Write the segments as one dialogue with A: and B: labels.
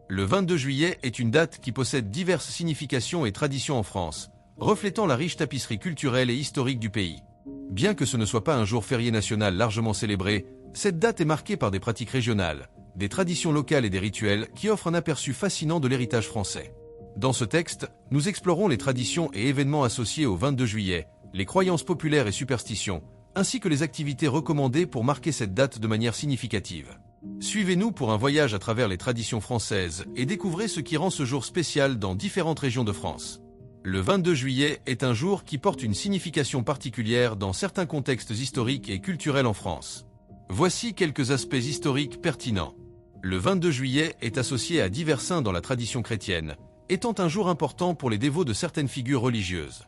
A: Le 22 juillet est une date qui possède diverses significations et traditions en France, reflétant la riche tapisserie culturelle et historique du pays. Bien que ce ne soit pas un jour férié national largement célébré, cette date est marquée par des pratiques régionales, des traditions locales et des rituels qui offrent un aperçu fascinant de l'héritage français. Dans ce texte, nous explorons les traditions et événements associés au 22 juillet, les croyances populaires et superstitions, ainsi que les activités recommandées pour marquer cette date de manière significative. Suivez-nous pour un voyage à travers les traditions françaises et découvrez ce qui rend ce jour spécial dans différentes régions de France. Le 22 juillet est un jour qui porte une signification particulière dans certains contextes historiques et culturels en France. Voici quelques aspects historiques pertinents. Le 22 juillet est associé à divers saints dans la tradition chrétienne, étant un jour important pour les dévots de certaines figures religieuses.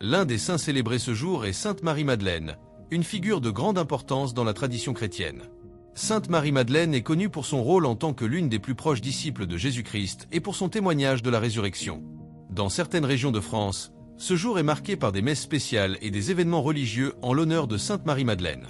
A: L'un des saints célébrés ce jour est Sainte Marie-Madeleine, une figure de grande importance dans la tradition chrétienne. Sainte Marie-Madeleine est connue pour son rôle en tant que l'une des plus proches disciples de Jésus-Christ et pour son témoignage de la résurrection. Dans certaines régions de France, ce jour est marqué par des messes spéciales et des événements religieux en l'honneur de Sainte Marie-Madeleine.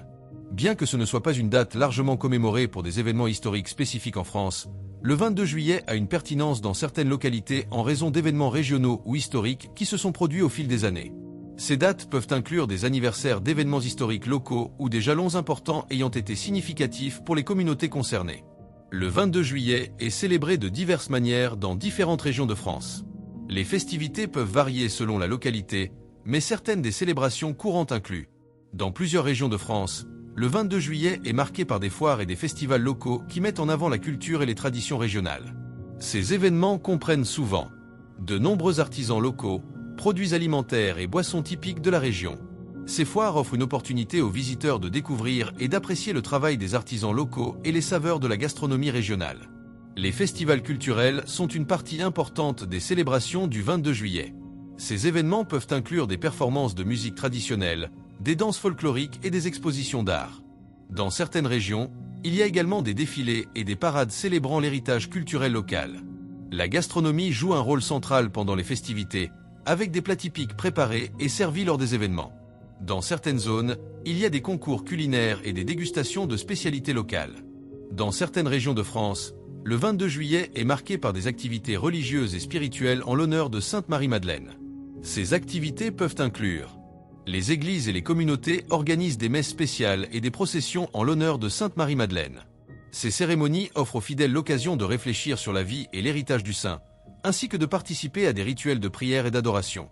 A: Bien que ce ne soit pas une date largement commémorée pour des événements historiques spécifiques en France, le 22 juillet a une pertinence dans certaines localités en raison d'événements régionaux ou historiques qui se sont produits au fil des années. Ces dates peuvent inclure des anniversaires d'événements historiques locaux ou des jalons importants ayant été significatifs pour les communautés concernées. Le 22 juillet est célébré de diverses manières dans différentes régions de France. Les festivités peuvent varier selon la localité, mais certaines des célébrations courantes incluent. Dans plusieurs régions de France, le 22 juillet est marqué par des foires et des festivals locaux qui mettent en avant la culture et les traditions régionales. Ces événements comprennent souvent de nombreux artisans locaux, produits alimentaires et boissons typiques de la région. Ces foires offrent une opportunité aux visiteurs de découvrir et d'apprécier le travail des artisans locaux et les saveurs de la gastronomie régionale. Les festivals culturels sont une partie importante des célébrations du 22 juillet. Ces événements peuvent inclure des performances de musique traditionnelle, des danses folkloriques et des expositions d'art. Dans certaines régions, il y a également des défilés et des parades célébrant l'héritage culturel local. La gastronomie joue un rôle central pendant les festivités, avec des plats typiques préparés et servis lors des événements. Dans certaines zones, il y a des concours culinaires et des dégustations de spécialités locales. Dans certaines régions de France, le 22 juillet est marqué par des activités religieuses et spirituelles en l'honneur de Sainte Marie-Madeleine. Ces activités peuvent inclure les églises et les communautés organisent des messes spéciales et des processions en l'honneur de Sainte Marie-Madeleine. Ces cérémonies offrent aux fidèles l'occasion de réfléchir sur la vie et l'héritage du saint, ainsi que de participer à des rituels de prière et d'adoration.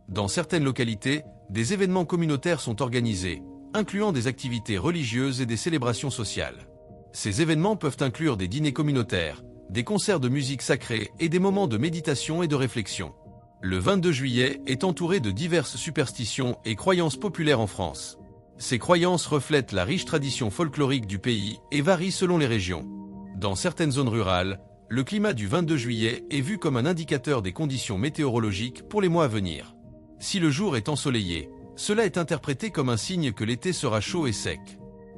A: Dans certaines localités, des événements communautaires sont organisés, incluant des activités religieuses et des célébrations sociales. Ces événements peuvent inclure des dîners communautaires, des concerts de musique sacrée et des moments de méditation et de réflexion. Le 22 juillet est entouré de diverses superstitions et croyances populaires en France. Ces croyances reflètent la riche tradition folklorique du pays et varient selon les régions. Dans certaines zones rurales, le climat du 22 juillet est vu comme un indicateur des conditions météorologiques pour les mois à venir. Si le jour est ensoleillé, cela est interprété comme un signe que l'été sera chaud et sec.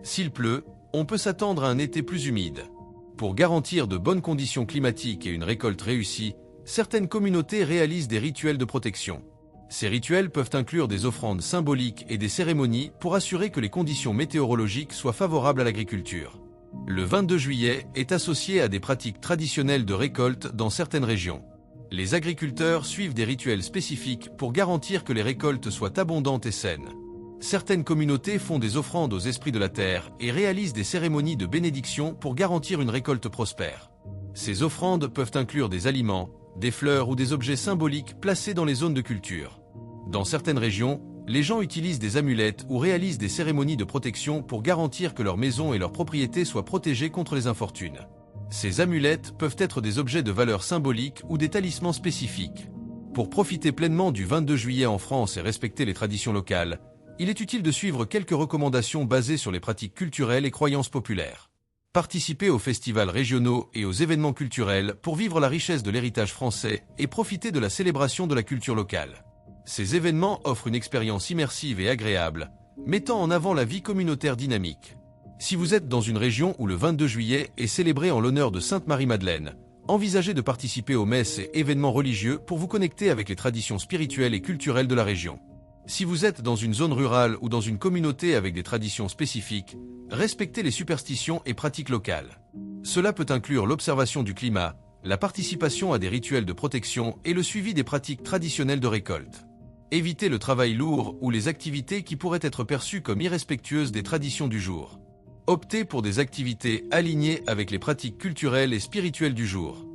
A: S'il pleut, on peut s'attendre à un été plus humide. Pour garantir de bonnes conditions climatiques et une récolte réussie, certaines communautés réalisent des rituels de protection. Ces rituels peuvent inclure des offrandes symboliques et des cérémonies pour assurer que les conditions météorologiques soient favorables à l'agriculture. Le 22 juillet est associé à des pratiques traditionnelles de récolte dans certaines régions. Les agriculteurs suivent des rituels spécifiques pour garantir que les récoltes soient abondantes et saines. Certaines communautés font des offrandes aux esprits de la terre et réalisent des cérémonies de bénédiction pour garantir une récolte prospère. Ces offrandes peuvent inclure des aliments, des fleurs ou des objets symboliques placés dans les zones de culture. Dans certaines régions, les gens utilisent des amulettes ou réalisent des cérémonies de protection pour garantir que leur maison et leurs propriétés soient protégées contre les infortunes. Ces amulettes peuvent être des objets de valeur symbolique ou des talismans spécifiques. Pour profiter pleinement du 22 juillet en France et respecter les traditions locales, il est utile de suivre quelques recommandations basées sur les pratiques culturelles et croyances populaires. Participez aux festivals régionaux et aux événements culturels pour vivre la richesse de l'héritage français et profiter de la célébration de la culture locale. Ces événements offrent une expérience immersive et agréable, mettant en avant la vie communautaire dynamique. Si vous êtes dans une région où le 22 juillet est célébré en l'honneur de Sainte Marie-Madeleine, envisagez de participer aux messes et événements religieux pour vous connecter avec les traditions spirituelles et culturelles de la région. Si vous êtes dans une zone rurale ou dans une communauté avec des traditions spécifiques, respectez les superstitions et pratiques locales. Cela peut inclure l'observation du climat, la participation à des rituels de protection et le suivi des pratiques traditionnelles de récolte. Évitez le travail lourd ou les activités qui pourraient être perçues comme irrespectueuses des traditions du jour. Optez pour des activités alignées avec les pratiques culturelles et spirituelles du jour.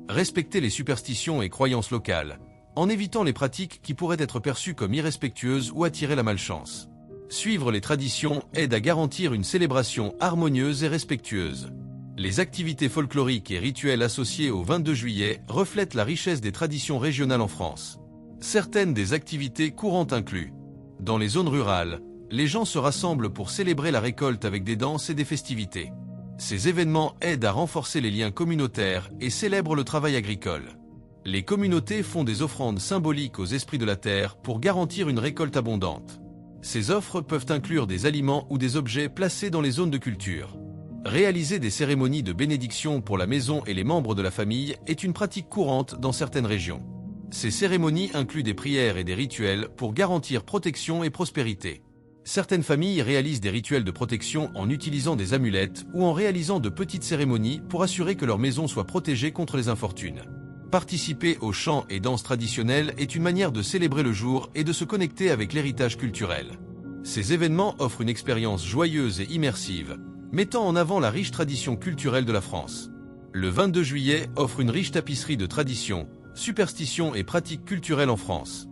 A: Respectez les superstitions et croyances locales, en évitant les pratiques qui pourraient être perçues comme irrespectueuses ou attirer la malchance. Suivre les traditions aide à garantir une célébration harmonieuse et respectueuse. Les activités folkloriques et rituels associés au 22 juillet reflètent la richesse des traditions régionales en France. Certaines des activités courantes incluent. Dans les zones rurales, les gens se rassemblent pour célébrer la récolte avec des danses et des festivités. Ces événements aident à renforcer les liens communautaires et célèbrent le travail agricole. Les communautés font des offrandes symboliques aux esprits de la terre pour garantir une récolte abondante. Ces offres peuvent inclure des aliments ou des objets placés dans les zones de culture. Réaliser des cérémonies de bénédiction pour la maison et les membres de la famille est une pratique courante dans certaines régions. Ces cérémonies incluent des prières et des rituels pour garantir protection et prospérité. Certaines familles réalisent des rituels de protection en utilisant des amulettes ou en réalisant de petites cérémonies pour assurer que leur maison soit protégée contre les infortunes. Participer aux chants et danses traditionnelles est une manière de célébrer le jour et de se connecter avec l'héritage culturel. Ces événements offrent une expérience joyeuse et immersive, mettant en avant la riche tradition culturelle de la France. Le 22 juillet offre une riche tapisserie de traditions, superstitions et pratiques culturelles en France.